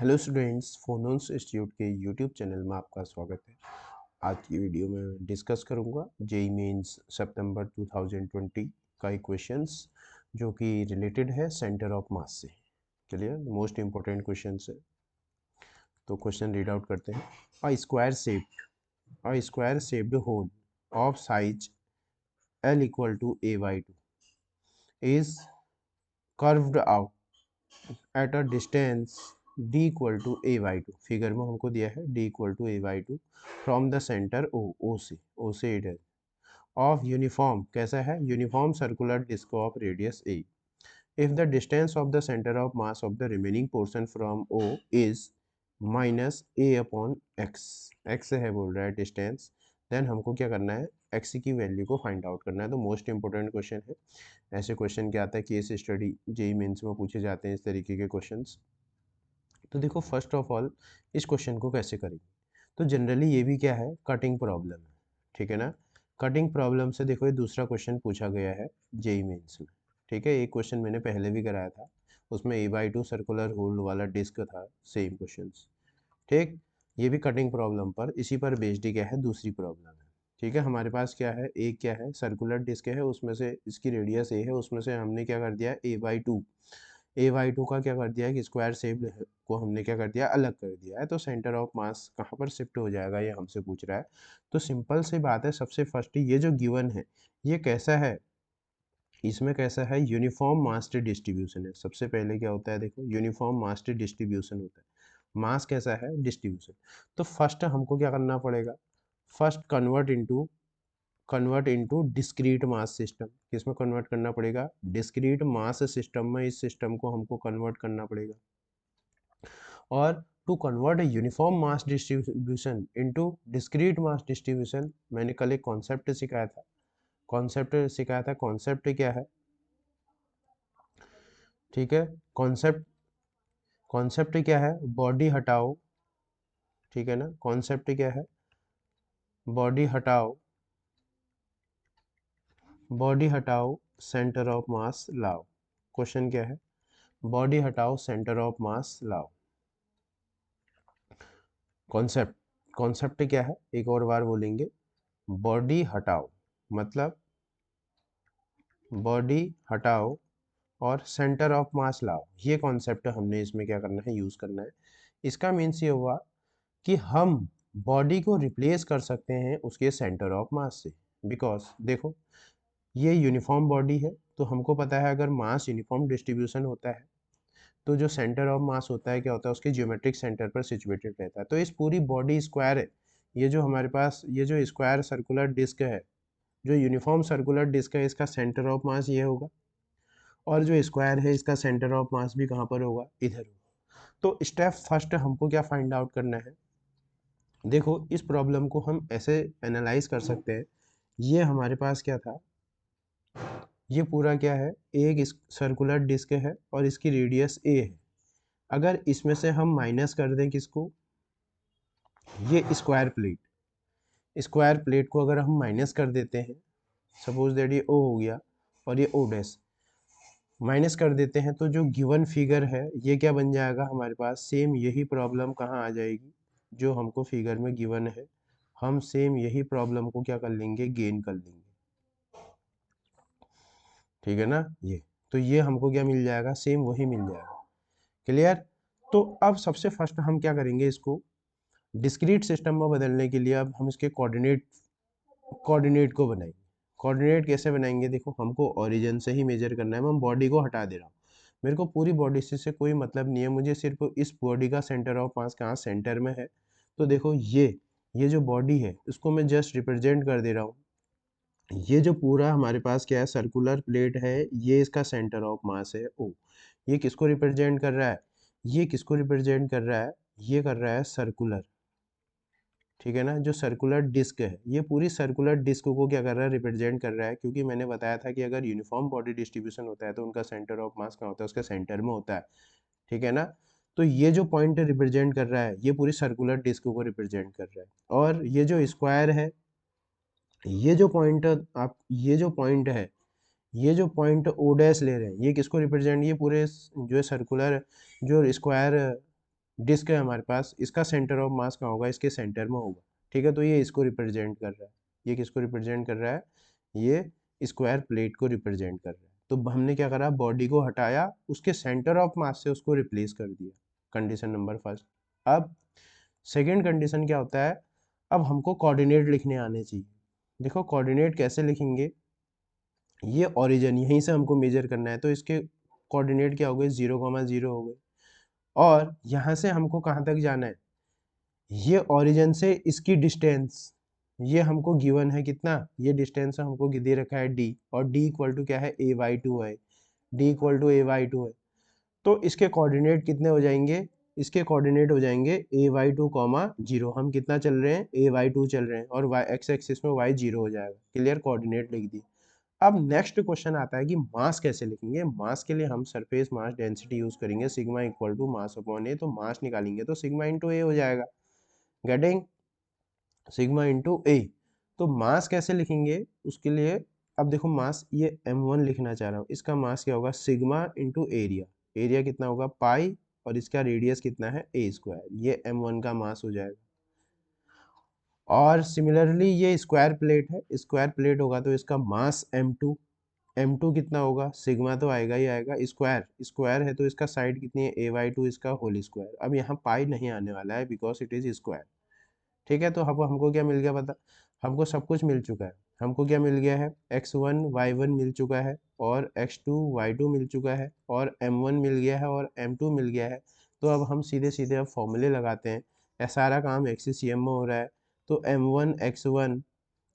Hello students, फोनोन्स institute के YouTube channel में आपका स्वागत है। आज की वीडियो में डिस्कस करूंगा जेई मेंस सितंबर 2020 का एक क्वेश्चंस जो कि रिलेटेड है सेंटर ऑफ मास से। क्लियर, मोस्ट इंपॉर्टेंट क्वेश्चंस है। तो क्वेश्चन रीड आउट करते हैं। A square shaped hole of size L equal to a/2 is curved out at a distance d equal to a/2। Figure में हमको दिया है d equal to a/2 from the centre o से इधर of uniform, कैसा है, uniform circular disc of radius a। If the distance of the centre of mass of the remaining portion from o is minus a upon x, x है बोल रहा है distance, then हमको क्या करना है, x की वैल्यू को फाइंड आउट करना है। तो मोस्ट इंपॉर्टेंट क्वेश्चन है। ऐसे क्वेश्चन क्या आता है, केस स्टडी जेई मेंस में पूछे जाते हैं इस तरीके के क्वेश्चंस। तो देखो, फर्स्ट ऑफ ऑल इस क्वेश्चन को कैसे करेंगे। तो जनरली ये भी क्या है, कटिंग प्रॉब्लम है, ठीक है ना। कटिंग प्रॉब्लम से देखो ये दूसरा क्वेश्चन पूछा गया है जेई मेंस में, ठीक है। एक क्वेश्चन मैंने पहले भी कराया था, उसमें a/2 सर्कुलर होल वाला डिस्क था, सेम क्वेश्चन, ठीक। ये भी कटिंग प्रॉब्लम पर, इसी पर बेस्ड ही क्या है, दूसरी प्रॉब्लम है, ठीक है। हमारे पास क्या है, एक क्या है, सर्कुलर डिस्क है, उसमें से इसकी रेडियस ए है, उसमें से हमने क्या कर दिया, a/2 का क्या कर दिया है कि स्क्वायर शेप को हमने क्या कर दिया, अलग कर दिया है। तो सेंटर ऑफ मास कहाँ पर शिफ्ट हो जाएगा, ये हमसे पूछ रहा है। तो सिंपल सी बात है, सबसे फर्स्ट ये जो गिवन है ये कैसा है, इसमें कैसा है, यूनिफॉर्म मास डिस्ट्रीब्यूशन है। सबसे पहले क्या होता है, देखो यूनिफॉर्म मास डिस्ट्रीब्यूशन होता है। मास कैसा है, डिस्ट्रीब्यूशन। तो फर्स्ट हमको क्या करना पड़ेगा, first convert into discrete mass system. किसमें कन्वर्ट करना पड़ेगा, डिस्क्रीट मास सिस्टम में। इस सिस्टम को हमको कन्वर्ट करना पड़ेगा। और to convert a uniform mass distribution into discrete mass distribution, मैंने कल एक कॉन्सेप्ट सिखाया था। कॉन्सेप्ट क्या है, ठीक है। कॉन्सेप्ट क्या है, बॉडी हटाओ, ठीक है ना। कॉन्सेप्ट क्या है, बॉडी हटाओ, बॉडी हटाओ, सेंटर ऑफ मास लाओ। क्वेश्चन क्या है, बॉडी हटाओ, सेंटर ऑफ मास लाओ। कॉन्सेप्ट कॉन्सेप्ट क्या है, एक और बार बोलेंगे, बॉडी हटाओ मतलब बॉडी हटाओ और सेंटर ऑफ मास लाओ। ये कॉन्सेप्ट हमने इसमें क्या करना है, यूज करना है। इसका मीन्स ये हुआ कि हम बॉडी को रिप्लेस कर सकते हैं उसके सेंटर ऑफ मास से। बिकॉज देखो, ये यूनिफॉर्म बॉडी है, तो हमको पता है अगर मास यूनिफॉर्म डिस्ट्रीब्यूशन होता है तो जो सेंटर ऑफ मास होता है क्या होता है, उसके ज्योमेट्रिक सेंटर पर सिचुएटेड रहता है। तो इस पूरी बॉडी स्क्वायर है, ये जो हमारे पास ये जो स्क्वायर सर्कुलर डिस्क है, जो यूनिफॉर्म सर्कुलर डिस्क है, इसका सेंटर ऑफ मास ये होगा। और जो स्क्वायर है इसका सेंटर ऑफ मास भी कहाँ पर होगा, इधर होगा। तो स्टेप फर्स्ट हमको क्या फाइंड आउट करना है, देखो इस प्रॉब्लम को हम ऐसे एनालाइज कर सकते हैं। ये हमारे पास क्या था, ये पूरा क्या है, एक सर्कुलर डिस्क है और इसकी रेडियस a है। अगर इसमें से हम माइनस कर दें किसको, ये स्क्वायर प्लेट को अगर हम माइनस कर देते हैं, सपोज दैट ये o हो गया और ये o डैश माइनस कर देते हैं, तो जो गिवन फिगर है ये क्या बन जाएगा हमारे पास, सेम यही प्रॉब्लम कहाँ आ जाएगी, जो हमको फिगर में गिवन है, हम सेम यही प्रॉब्लम को क्या कर लेंगे, गेन कर लेंगे, ठीक है ना। ये तो ये हमको क्या मिल जाएगा, सेम वही मिल जाएगा। क्लियर। तो अब सबसे फर्स्ट हम क्या करेंगे, इसको डिस्क्रीट सिस्टम में बदलने के लिए अब हम इसके कोऑर्डिनेट को बनाएंगे। कोऑर्डिनेट कैसे बनाएंगे, देखो हमको ओरिजिन से ही मेजर करना है। मैं बॉडी को हटा दे रहा हूँ, मेरे को पूरी बॉडी से कोई मतलब नहीं है, मुझे सिर्फ इस बॉडी का सेंटर ऑफ मास कहाँ, सेंटर में है। तो देखो ये जो बॉडी है इसको मैं जस्ट रिप्रेजेंट कर दे रहा हूँ। ये जो पूरा हमारे पास क्या है, सर्कुलर प्लेट है, ये इसका सेंटर ऑफ मास है ओ। ये किसको रिप्रेजेंट कर रहा है, ये किसको रिप्रेजेंट कर रहा है, ये कर रहा है सर्कुलर, ठीक है ना। जो सर्कुलर डिस्क है, ये पूरी सर्कुलर डिस्क को क्या कर रहा है, रिप्रेजेंट कर रहा है। क्योंकि मैंने बताया था कि अगर यूनिफॉर्म बॉडी डिस्ट्रीब्यूशन होता है तो उनका सेंटर ऑफ मास कहाँ होता है, उसके सेंटर में होता है, ठीक है ना। तो ये जो पॉइंट रिप्रेजेंट कर रहा है ये पूरी सर्कुलर डिस्क को रिप्रेजेंट कर रहा है। और ये जो स्क्वायर है, ये जो पॉइंट आप, ये जो पॉइंट है, ये जो पॉइंट ओ डैश ले रहे हैं, ये किसको रिप्रेजेंट, ये पूरे जो सर्कुलर, जो स्क्वायर डिस्क है हमारे पास, इसका सेंटर ऑफ मास कहाँ होगा, इसके सेंटर में होगा। ठीक है, तो ये इसको रिप्रेजेंट कर रहा है। ये किसको रिप्रेजेंट कर रहा है, ये स्क्वायर प्लेट को रिप्रेजेंट कर रहा है। तो हमने क्या करा, बॉडी को हटाया, उसके सेंटर ऑफ मास से उसको रिप्लेस कर दिया। Condition number first. अब सेकेंड कंडीशन क्या होता है, अब हमको कोऑर्डिनेट लिखने आने चाहिए। देखो कोऑर्डिनेट कैसे लिखेंगे, ये ओरिजिन यहीं से हमको मेजर करना है, तो इसके कोऑर्डिनेट क्या हो गए, 0,0 हो गए। और यहाँ से हमको कहाँ तक जाना है, ये ओरिजिन से इसकी डिस्टेंस, ये हमको गिवन है कितना, ये डिस्टेंस हमको दे रखा है d, और d इक्वल टू क्या है, a/2 है। d इक्वल टू a/2 है, तो इसके कोऑर्डिनेट कितने हो जाएंगे, इसके कोऑर्डिनेट हो जाएंगे a/2, 0। हम कितना चल रहे हैं, a/2 चल रहे हैं, और y एक्स एक्सिस में y 0 हो जाएगा। क्लियर, कोऑर्डिनेट लिख दी। अब नेक्स्ट क्वेश्चन आता है कि मास कैसे लिखेंगे। मास के लिए हम सरफेस मास डेंसिटी यूज करेंगे, sigma equal to mass upon A. तो मास निकालेंगे तो सिग्मा इंटू ए हो जाएगा, गेटिंग, सिग्मा इंटू ए। तो मास कैसे लिखेंगे उसके लिए, अब देखो मास ये m1 लिखना चाह रहा हूँ, इसका मास क्या होगा, सिग्मा इंटू एरिया। एरिया कितना होगा, पाई, और इसका रेडियस कितना है, a स्क्वायर। ये m1 का मास हो जाएगा। और सिमिलरली ये स्क्वायर प्लेट है, स्क्वायर प्लेट होगा तो इसका मास m2। m2 कितना होगा, सिग्मा तो आएगा ही आएगा, स्क्वायर स्क्वायर है तो इसका साइड कितनी है, a/2 इसका होल स्क्वायर। अब यहाँ पाई नहीं आने वाला है बिकॉज इट इज स्क्वायर। ठीक है, तो अब हमको क्या मिल गया पता, हमको सब कुछ मिल चुका है। हमको क्या मिल गया है, x1 y1 मिल चुका है, और x2 y2 मिल चुका है, और m1 मिल गया है, और m2 मिल गया है। तो अब हम सीधे सीधे अब फॉर्मूले लगाते हैं, यह सारा काम XCM में हो रहा है। तो m1 x1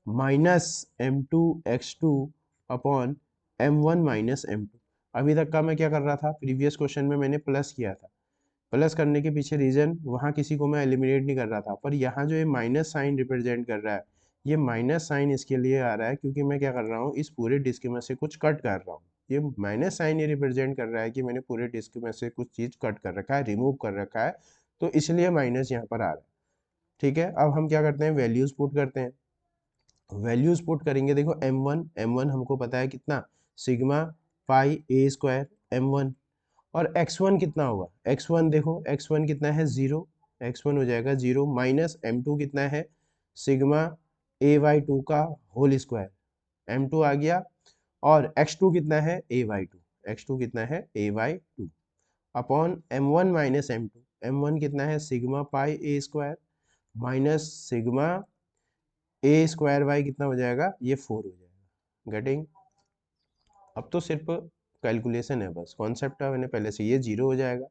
minus m2 x2 upon m1 minus m2। अभी तक का मैं क्या कर रहा था, प्रीवियस क्वेश्चन में मैंने प्लस किया था। प्लस करने के पीछे रीजन, वहाँ किसी को मैं एलिमिनेट नहीं कर रहा था, पर यहाँ जो ये माइनस साइन रिप्रेजेंट कर रहा है, ये माइनस साइन इसके लिए आ रहा है क्योंकि मैं क्या कर रहा हूँ, इस पूरे डिस्क में से कुछ कट कर रहा हूँ। ये माइनस साइन ये रिप्रेजेंट कर रहा है कि मैंने पूरे डिस्क में से कुछ चीज कट कर रखा है, रिमूव कर रखा है, तो इसलिए माइनस यहाँ पर आ रहा है। ठीक है, अब हम क्या करते हैं, वैल्यूज पुट करते हैं। वैल्यूज पुट करेंगे, देखो m1 हमको पता है कितना, sigma pi a square m1। और x1 कितना होगा, x1 देखो, x1 कितना है, 0। x1 हो जाएगा 0 माइनस m2 कितना है, सिग्मा a/2 का होल स्क्वायर, m2 आ गया। और x2 कितना है, a/2, x2 कितना है, a/2 upon m1 minus m2। m1 कितना है, sigma pi a square minus sigma a square by कितना हो जाएगा, ये 4 हो जाएगा। गेटिंग, अब तो सिर्फ कैलकुलेशन है, बस कॉन्सेप्ट है मैंने पहले से, ये 0 हो जाएगा।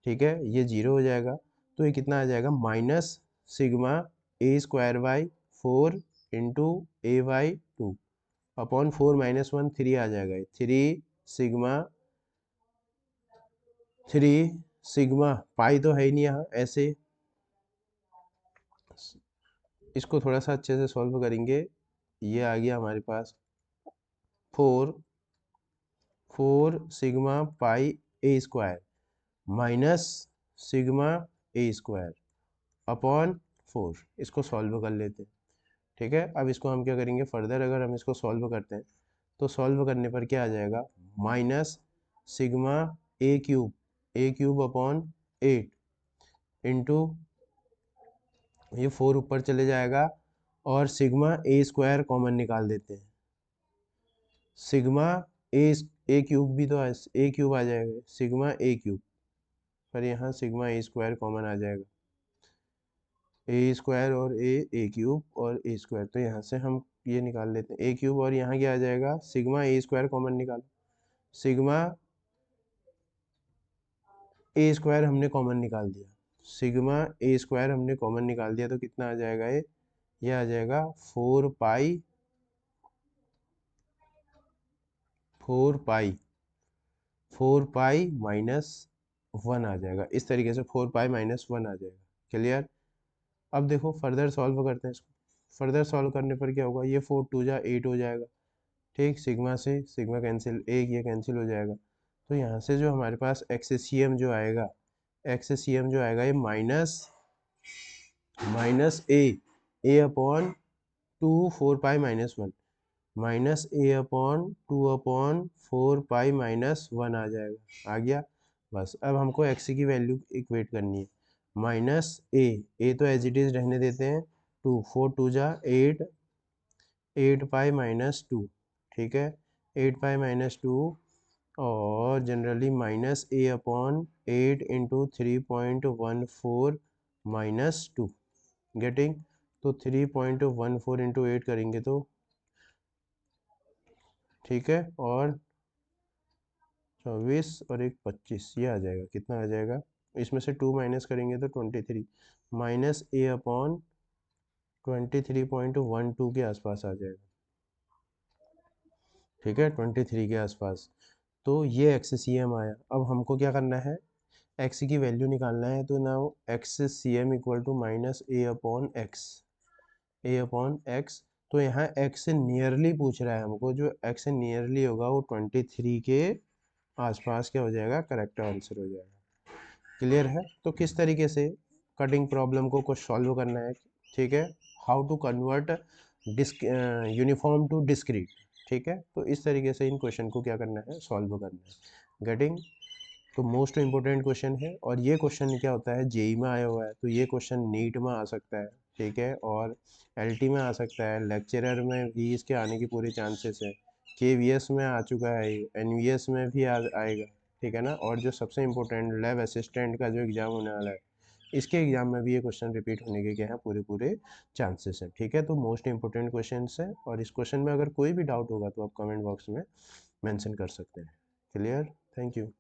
ठीक है, ये 0 हो जाएगा, तो ये कितना आ जाएगा, minus sigma a square by 4 into a/2 upon 4 minus 1 3 आ जाएगा, 3 सिग्मा पाई तो है ही नहीं यहाँ, ऐसे इसको थोड़ा सा अच्छे से सॉल्व करेंगे। ये आ गया हमारे पास 4 sigma pi a square minus sigma a square upon 4। इसको सॉल्व कर लेते हैं। ठीक है, अब इसको हम क्या करेंगे फर्दर, अगर हम इसको सॉल्व करते हैं तो सॉल्व करने पर क्या आ जाएगा, माइनस सिग्मा ए क्यूब अपॉन 8 इंटू, ये 4 ऊपर चले जाएगा, और सिग्मा ए स्क्वायर कॉमन निकाल देते हैं। सिग्मा ए ए क्यूब भी तो ए क्यूब आ जाएगा, सिग्मा ए क्यूब, पर यहाँ सिग्मा ए स्क्वायर कॉमन आ जाएगा, ए स्क्वायर और ए क्यूब और ए स्क्वायर, तो यहाँ से हम ये निकाल लेते हैं ए क्यूब, और यहाँ क्या आ जाएगा, सिग्मा ए स्क्वायर कॉमन निकालो, सिग्मा ए स्क्वायर हमने कॉमन निकाल दिया, सिग्मा ए स्क्वायर हमने कॉमन निकाल दिया, तो कितना आ जाएगा, ये आ जाएगा 4 पाई माइनस 1 आ जाएगा, इस तरीके से 4 पाई माइनस 1 आ जाएगा। क्लियर, अब देखो फर्दर सॉल्व करते हैं इसको। फर्दर सॉल्व करने पर क्या होगा, ये 4 2 जा 8 हो जाएगा। ठीक, सिग्मा से सिग्मा कैंसिल, एक ये कैंसिल हो जाएगा, तो यहाँ से जो हमारे पास एक्ससीएम जो आएगा, एक्ससीएम जो आएगा, ये minus minus A upon 2 4 pi minus 1, minus A upon 2 upon 4 pi minus 1 आ जाएगा, आ गया। बस अब हमको एक्स की वैल्यू इक्वेट करनी है। माइनस ए तो एज इट इज रहने देते हैं, 2 4 2 जा 8, 8 पाई माइनस 2, ठीक है, 8 पाई माइनस 2, और generally minus A upon 8 into 3.14 minus 2, getting. तो 3.14 इंटू 8 करेंगे तो ठीक है, और 24 और एक 25, ये आ जाएगा, कितना आ जाएगा, इसमें से 2 माइनस करेंगे तो 23, माइनस ए अपॉन 23.12 के आसपास आ जाएगा, ठीक है, 23 के आसपास। तो ये एक्स सी एम आया। अब हमको क्या करना है, एक्स की वैल्यू निकालना है, तो now X C M equal to minus A upon X, A upon X. तो यहाँ एक्स से नियरली पूछ रहा है हमको, जो एक्स से नियरली होगा वो 23 के आसपास क्या हो जाएगा, करेक्ट आंसर हो जाएगा। क्लियर है। तो किस तरीके से कटिंग प्रॉब्लम को कुछ सॉल्व करना है, ठीक है, how to convert disc uniform to discrete, ठीक है, तो इस तरीके से इन क्वेश्चन को क्या करना है, सॉल्व करना है, गेटिंग। तो मोस्ट इंपॉर्टेंट क्वेश्चन है, और ये क्वेश्चन क्या होता है, जेई में आया हुआ है, तो ये क्वेश्चन नीट में आ सकता है, ठीक है, और एलटी में आ सकता है, लेक्चरर में भी इसके आने की पूरी चांसेस है, केवीएस में आ चुका है, एनवीएस में भी आएगा, ठीक है ना, और जो सबसे इम्पोर्टेंट लैब असिस्टेंट का जो एग्ज़ाम होने वाला है, इसके एग्जाम में भी ये क्वेश्चन रिपीट होने के क्या है, पूरे पूरे चांसेस हैं, ठीक है। तो मोस्ट इंपॉर्टेंट क्वेश्चन है, और इस क्वेश्चन में अगर कोई भी डाउट होगा तो आप कमेंट बॉक्स में मेंशन कर सकते हैं। Clear, thank you.